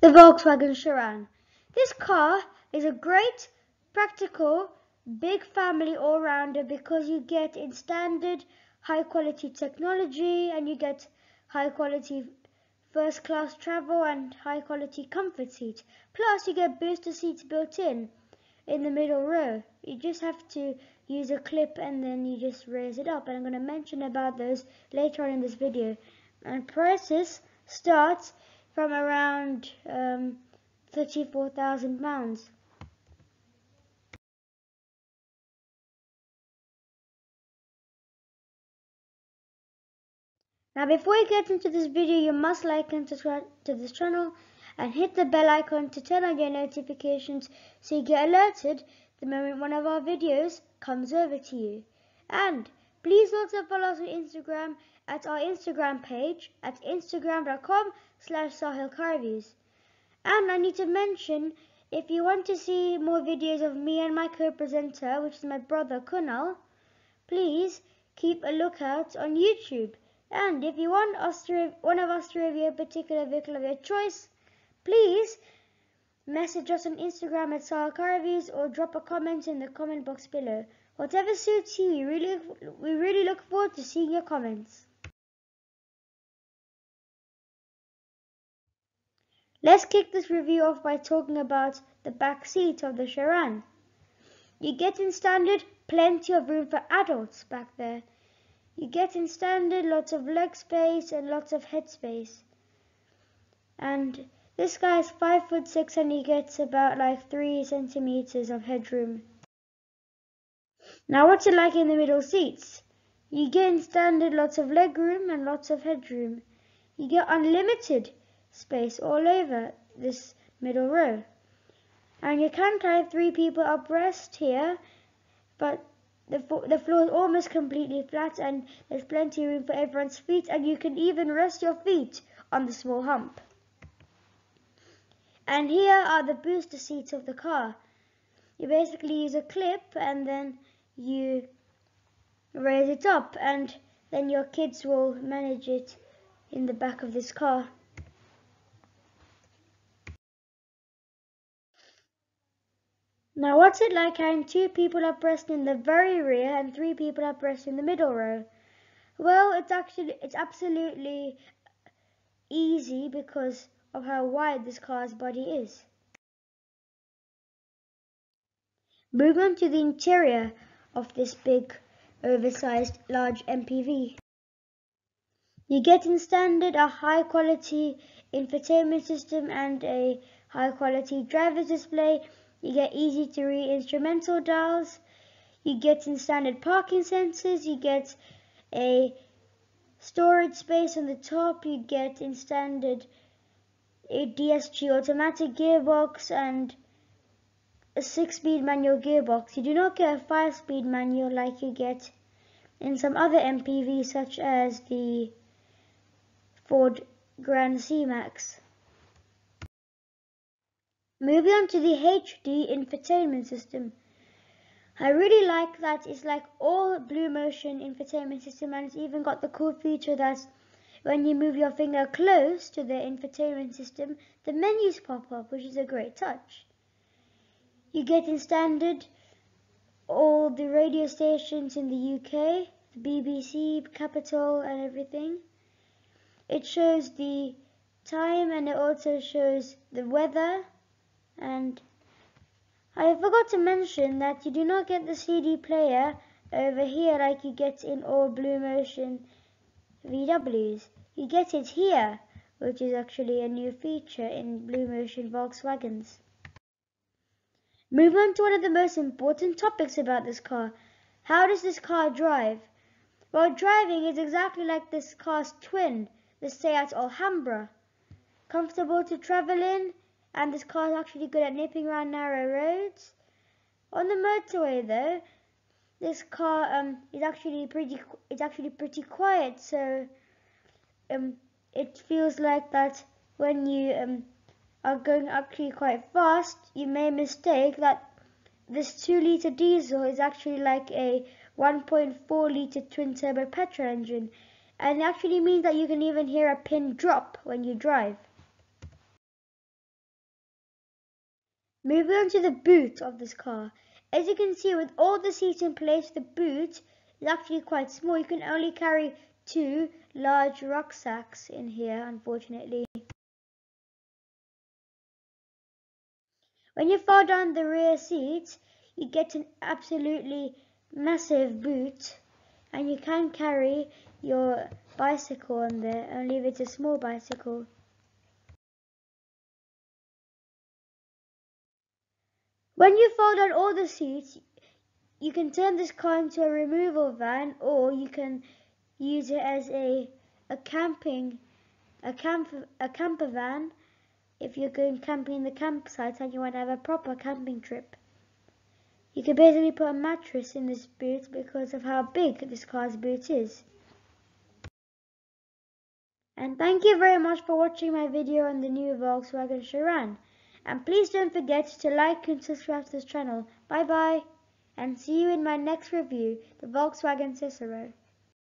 The Volkswagen Sharan. This car is a great, practical, big family all-rounder because you get in standard high-quality technology and you get high-quality first-class travel and high-quality comfort seats. Plus, you get booster seats built in the middle row. You just have to use a clip and then you just raise it up. And I'm going to mention about those later on in this video. And prices start from around £34,000. Now before you get into this video, you must like and subscribe to this channel and hit the bell icon to turn on your notifications so you get alerted the moment one of our videos comes over to you. And please also follow us on Instagram at our Instagram page at instagram.com/Sahil CarReviews. And I need to mention, if you want to see more videos of me and my co-presenter, which is my brother Kunal, please keep a lookout on YouTube. And if you want one of us to review a particular vehicle of your choice, please message us on Instagram at Sahil CarReviews or drop a comment in the comment box below. Whatever suits you, we really look forward to seeing your comments. Let's kick this review off by talking about the back seat of the Sharan. You get in standard plenty of room for adults back there. You get in standard lots of leg space and lots of head space. And this guy is 5'6" and he gets about like 3 centimeters of headroom. Now what's it like in the middle seats? You get in standard lots of leg room and lots of headroom. You get unlimited space all over this middle row. And you can carry 3 people abreast here, but the floor is almost completely flat and there's plenty of room for everyone's feet, and you can even rest your feet on the small hump. And here are the booster seats of the car. You basically use a clip and then you raise it up, and then your kids will manage it in the back of this car. Now what's it like having 2 people abreast in the very rear and 3 people abreast in the middle row? Well, it's absolutely easy because of how wide this car's body is. Moving on to the interior of this big, oversized, large MPV. You get in standard a high quality infotainment system and a high quality driver's display. You get easy to read instrumental dials. You get in standard parking sensors. You get a storage space on the top. You get in standard a DSG automatic gearbox and a 6-speed manual gearbox. You do not get a 5-speed manual like you get in some other MPVs such as the Ford Grand C-Max. Moving on to the HD infotainment system. I really like that it's like all Blue Motion infotainment system, and it's even got the cool feature that when you move your finger close to the infotainment system, the menus pop up, which is a great touch. You get in standard all the radio stations in the UK, the BBC, Capital and everything. It shows the time and it also shows the weather. And I forgot to mention that you do not get the CD player over here like you get in all Blue Motion VWs. You get it here, which is actually a new feature in Blue Motion Volkswagens. Moving on to one of the most important topics about this car. How does this car drive? Well, driving is exactly like this car's twin, the Seat Alhambra. Comfortable to travel in, and this car is actually good at nipping around narrow roads. On the motorway though, this car is actually pretty quiet, so it feels like that when you are going actually quite fast, you may mistake that this 2-litre diesel is actually like a 1.4-litre twin-turbo petrol engine, and it actually means that you can even hear a pin drop when you drive. Moving on to the boot of this car. As you can see, with all the seats in place, the boot is actually quite small. You can only carry 2 large rucksacks in here, unfortunately. When you fold down the rear seats, you get an absolutely massive boot, and you can carry your bicycle on there, only if it's a small bicycle. When you fold down all the seats, you can turn this car into a removal van, or you can use it as a camper van if you're going camping in the campsite and you want to have a proper camping trip. You can basically put a mattress in this boot because of how big this car's boot is. And thank you very much for watching my video on the new Volkswagen Sharan. And please don't forget to like and subscribe to this channel. Bye bye, and see you in my next review, the Volkswagen Cicero.